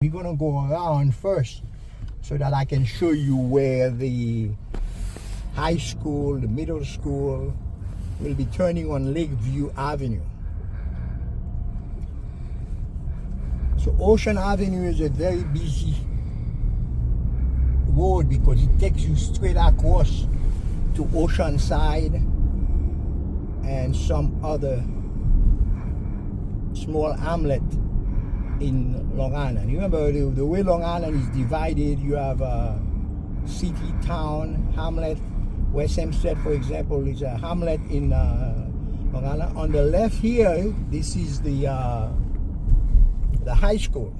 we're going to go around first so that I can show you where the high school, the middle school will be turning on Lakeview Avenue. So Ocean Avenue is a very busy road because it takes you straight across to Oceanside and some other small hamlet in Long Island. You remember the way Long Island is divided, you have a city, town, hamlet. West Hempstead, for example, is a hamlet in Long Island. On the left here, this is the high school,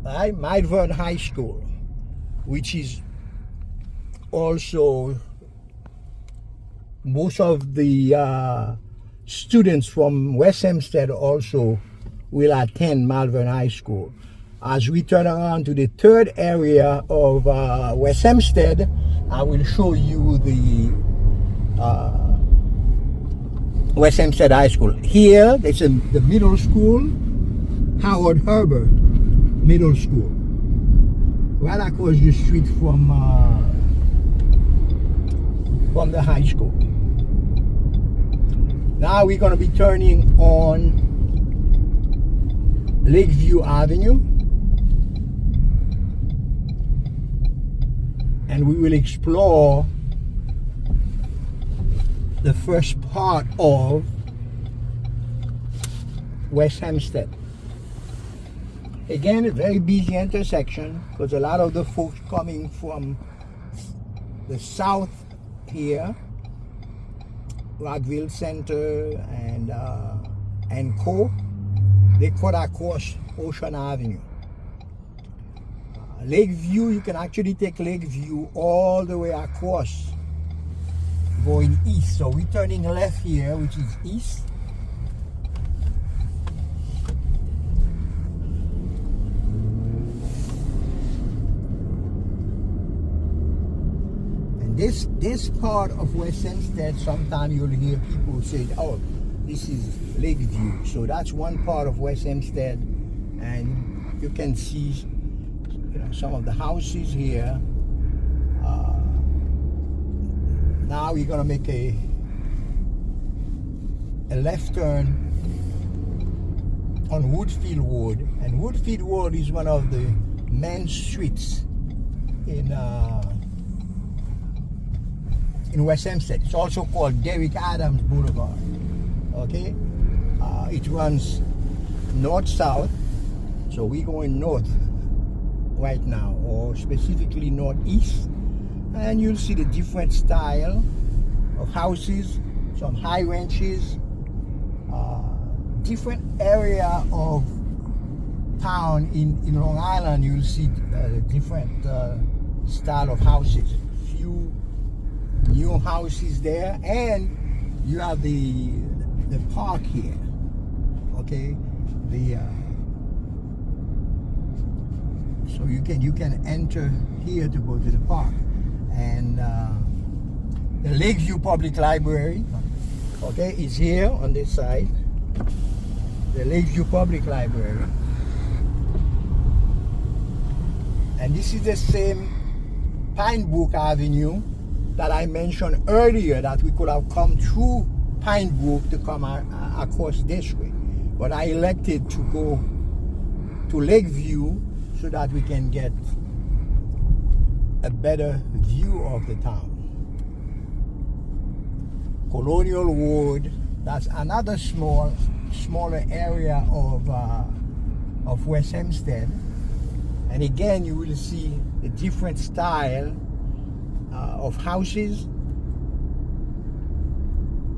right? Midvern High School, which is also most of the students from West Hempstead also will attend Malvern High School. As we turn around to the third area of West Hempstead, I will show you the West Hempstead High School. Here, there's the middle school, Howard Herbert Middle School, right across the street from the high school. Now we're going to be turning on Lakeview Avenue, and we will explore the first part of West Hempstead. Again, a very busy intersection because a lot of the folks coming from the south here, Rockville Center and Co., they cut across Ocean Avenue. Lakeview, you can actually take Lakeview all the way across going east. So we're turning left here, which is east. And this part of West Hempstead, sometimes you'll hear people say, oh, this is Lakeview. So that's one part of West Hempstead, and you can see some of the houses here. Now we're gonna make a left turn on Woodfield Road, and Woodfield Road is one of the main streets in West Hempstead. It's also called Derrick Adams Boulevard. Okay, it runs north-south, so we're going north right now, or specifically northeast, and you'll see the different style of houses, some high ranches, different area of town in Long Island. You'll see different style of houses, few new houses there, and you have the park here. Okay, so you can enter here to go to the park, and the Lakeview Public Library, okay, is here on this side. The Lakeview Public Library, and this is the same Pine Brook Avenue that I mentioned earlier, that we could have come through Pine Brook to come across this way, but I elected to go to Lakeview so that we can get a better view of the town. Colonial Road, that's another smaller area of West Hempstead, and again you will see the different style of houses,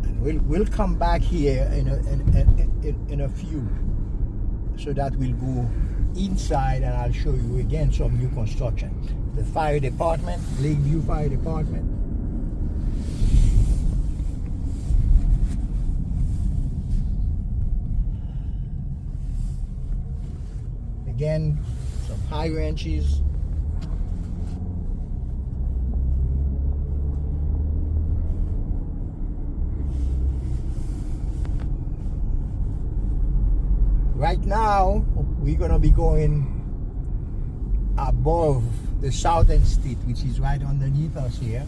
and we'll come back here in a few, so that we'll go inside and I'll show you again some new construction. The fire department, Lakeview Fire Department. Again, some high ranches. Right now, we're going to be going above the southern state, which is right underneath us here.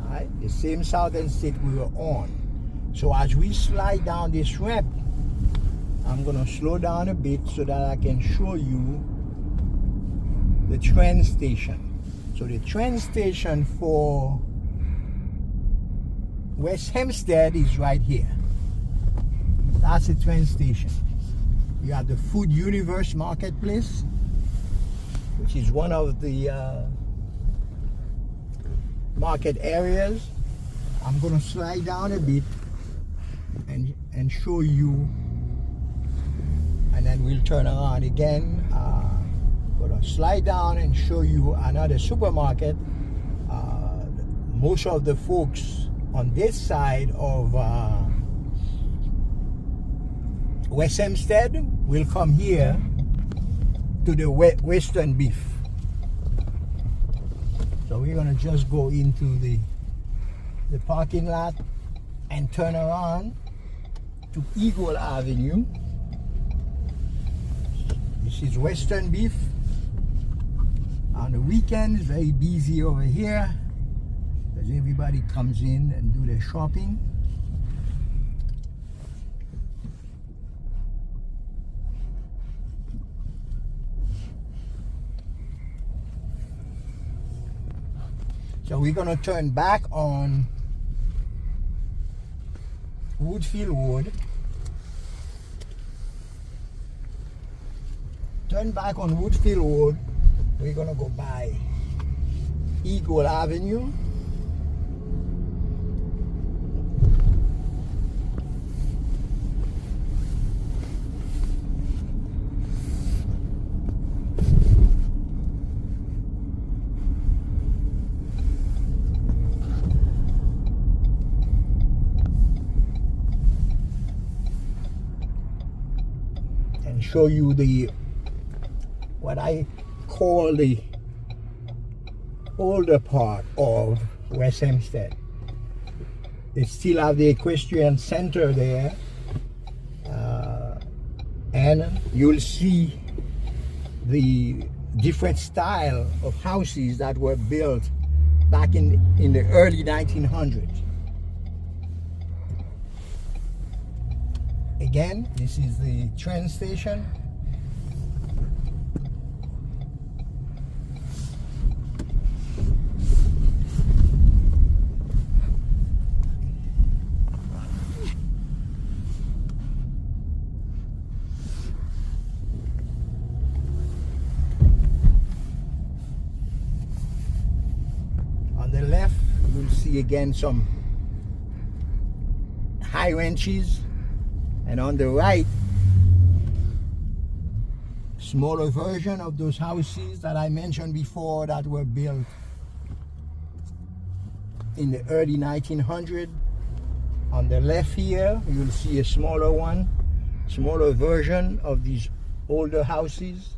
All right, the same southern state we were on. So as we slide down this ramp, I'm going to slow down a bit so that I can show you the train station. So the train station for West Hempstead is right here. That's the train station. You have the Food Universe Marketplace, which is one of the market areas. I'm going to slide down a bit and show you, and then we'll turn around again. Going to slide down and show you another supermarket. Most of the folks on this side of West Hempstead will come here to the Western Beef. So we're going to just go into the parking lot and turn around to Eagle Avenue. This is Western Beef. On the weekends, very busy over here because everybody comes in and do their shopping. So we're going to turn back on Woodfield Road. Turn back on Woodfield Road. We're going to go by Eagle Avenue. And show you what I call the older part of West Hempstead. They still have the equestrian center there, and you'll see the different style of houses that were built back in the early 1900s. Again, this is the train station. On the left, you'll see again some high ranches. And on the right, smaller version of those houses that I mentioned before that were built in the early 1900s. On the left here, you'll see a smaller one, smaller version of these older houses.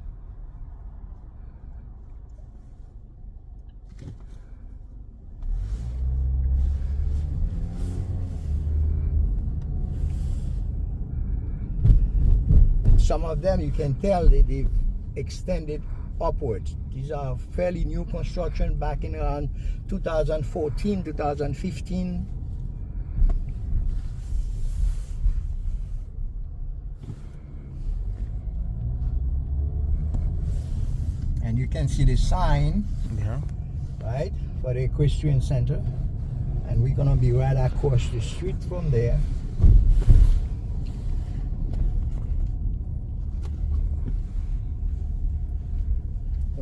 Some of them you can tell that they've extended upwards. These are fairly new construction back in around 2014, 2015. And you can see the sign, right, for the equestrian center. And we're gonna be right across the street from there.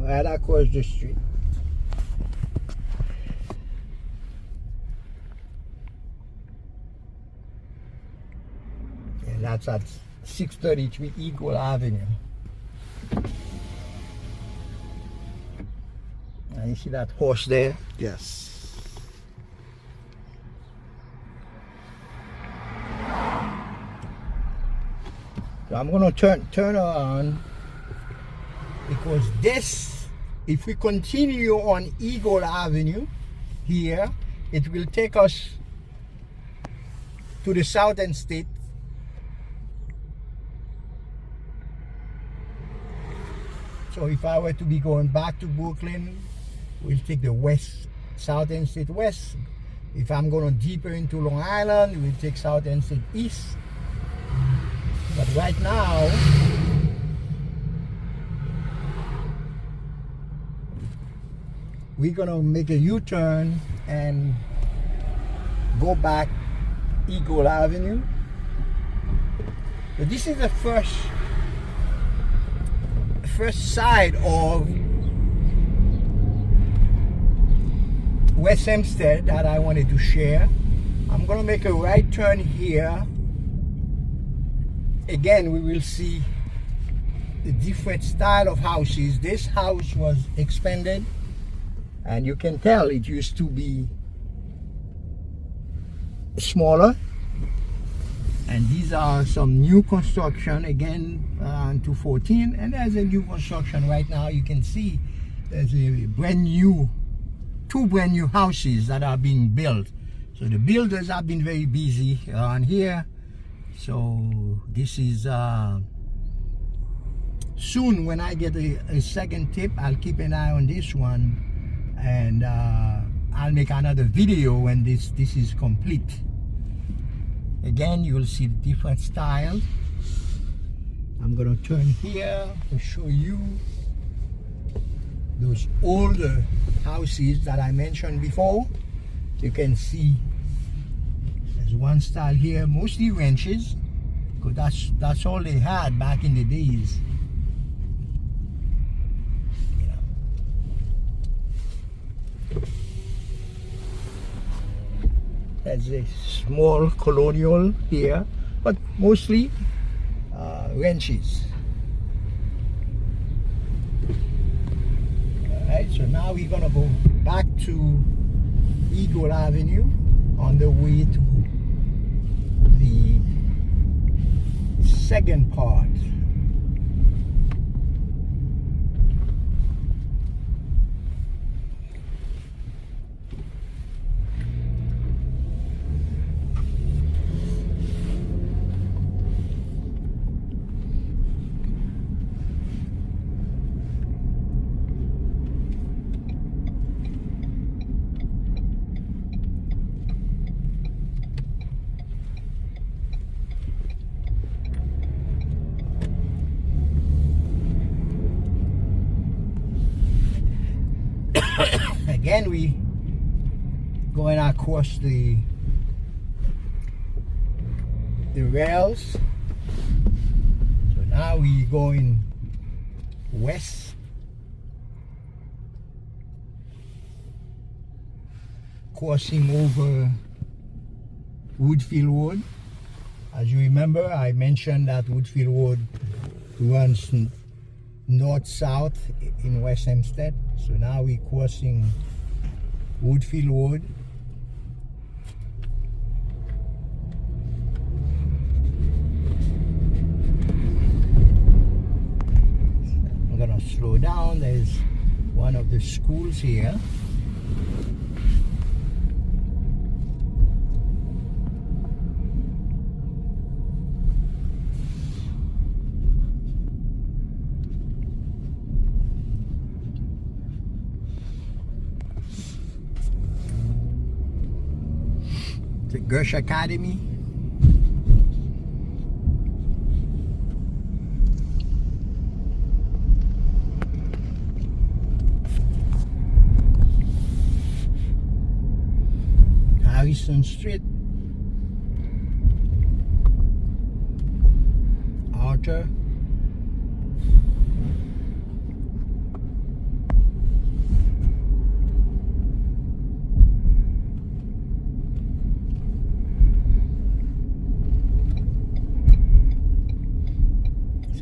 Right across the street. And that's at 633 Eagle Avenue. And you see that horse there? Yes. So I'm gonna turn around, because this, if we continue on Eagle Avenue here, it will take us to the southern state, So if I were to be going back to Brooklyn, we'll take the west, South Hempstead West. If I'm going deeper into Long Island, we'll take South Hempstead East. But right now, we're gonna make a U-turn and go back Eagle Avenue. So this is the first side of West Hempstead that I wanted to share. I'm gonna make a right turn here. Again, we will see the different style of houses. This house was expanded, and you can tell it used to be smaller. And these are some new construction, again, 214, and there's a new construction right now. You can see there's a two brand new houses that are being built. So the builders have been very busy around here. So this is soon, when I get a second tip, I'll keep an eye on this one, and I'll make another video when this is complete. Again, you will see the different styles. I'm gonna turn here to show you those older houses that I mentioned before. You can see there's one style here, mostly ranches, because that's all they had back in the days. There's a small colonial here, but mostly ranches. Alright, so now we're gonna go back to Eagle Avenue on the way to the second part. Again, we going across the rails. So now we going west, crossing over Woodfield Road. As you remember, I mentioned that Woodfield Road runs north-south in West Hempstead. So now we're crossing Woodfield Road. I'm gonna slow down. There's one of the schools here. The Gersh Academy. Harrison Street. Arthur.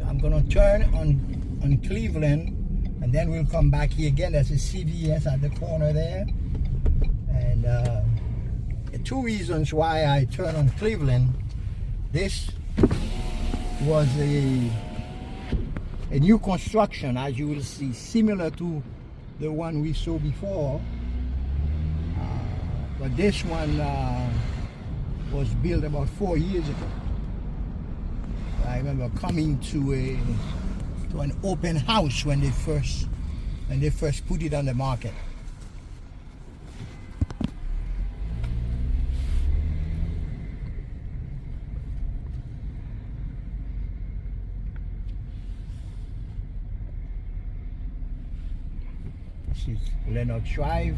I'm gonna turn on Cleveland, and then we'll come back here again. There's a CVS at the corner there, and two reasons why I turn on Cleveland. This was a new construction, as you will see, similar to the one we saw before, but this one was built about 4 years ago. I remember coming to to an open house when they first put it on the market. This is Lennox Drive.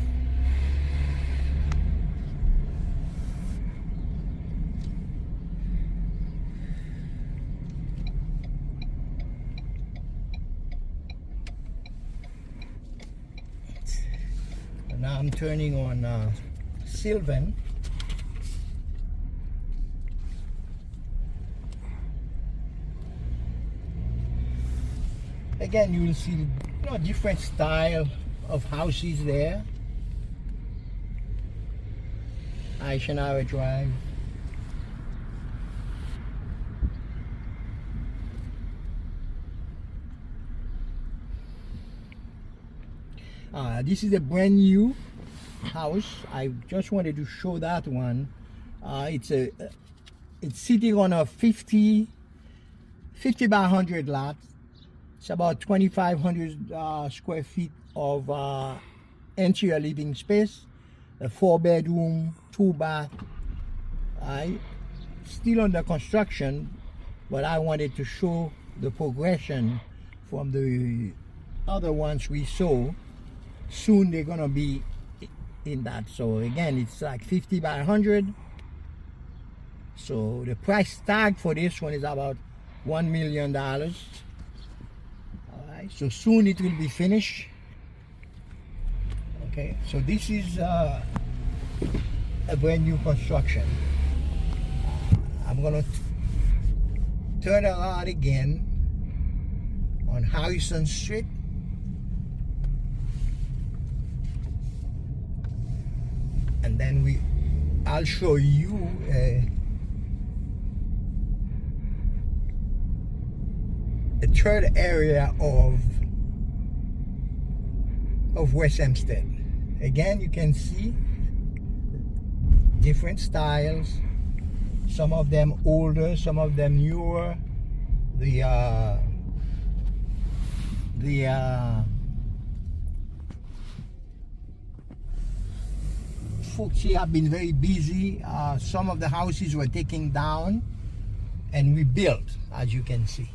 Now I'm turning on Sylvan. Again, you will see different style of houses there. Eisenhower Drive. This is a brand new house. I just wanted to show that one. It's sitting on a 50 by 100 lot. It's about 2,500 square feet of interior living space. A 4-bedroom, 2-bath. Still under construction, but I wanted to show the progression from the other ones we saw. Soon they're gonna be in that. So again, it's like 50 by 100. So the price tag for this one is about $1 million. All right, so soon it will be finished. Okay, so this is a brand new construction. I'm gonna turn around again on Harrison Street. And then I'll show you a third area of West Hempstead. Again, you can see different styles. Some of them older, some of them newer. Folks here have been very busy. Some of the houses were taken down and rebuilt, as you can see.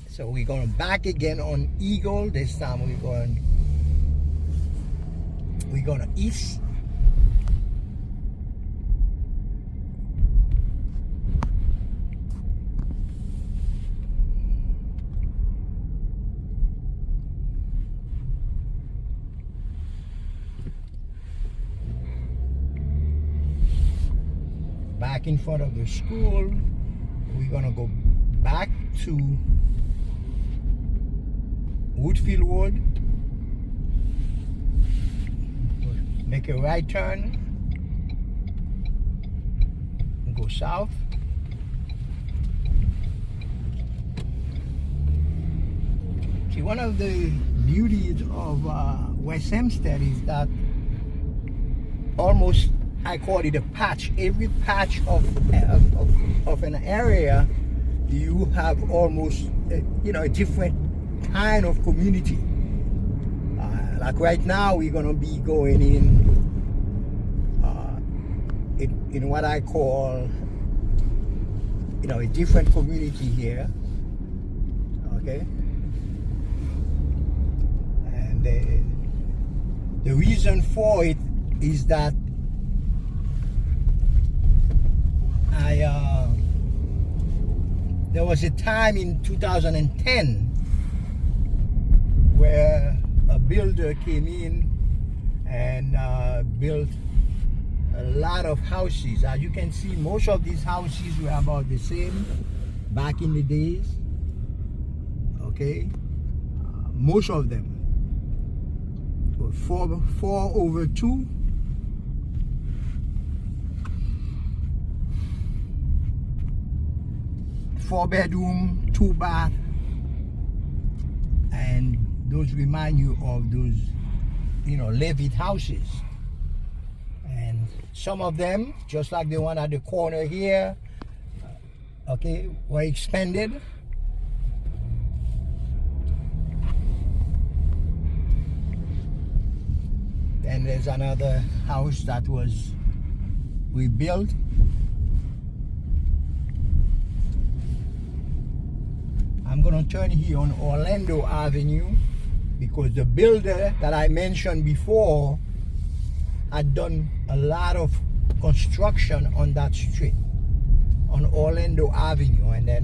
So we're going back again on Eagle. This time we're going east. Back in front of the school, we're gonna go back to Woodfield Road, make a right turn, and go south. See, one of the beauties of West Hempstead is that almost, I call it a patch. Every patch of an area, you have almost a different kind of community. Like right now, we're gonna be going in what I call a different community here. Okay, and the reason for it is that there was a time in 2010 where a builder came in and built a lot of houses. As you can see, most of these houses were about the same back in the days. Okay, most of them were 4/2. Four-bedroom, 2-bath, and those remind you of those, Levitt houses. And some of them, just like the one at the corner here, okay, were expanded and there's another house that was rebuilt. I'm gonna turn here on Orlando Avenue because the builder that I mentioned before had done a lot of construction on that street on Orlando Avenue, and then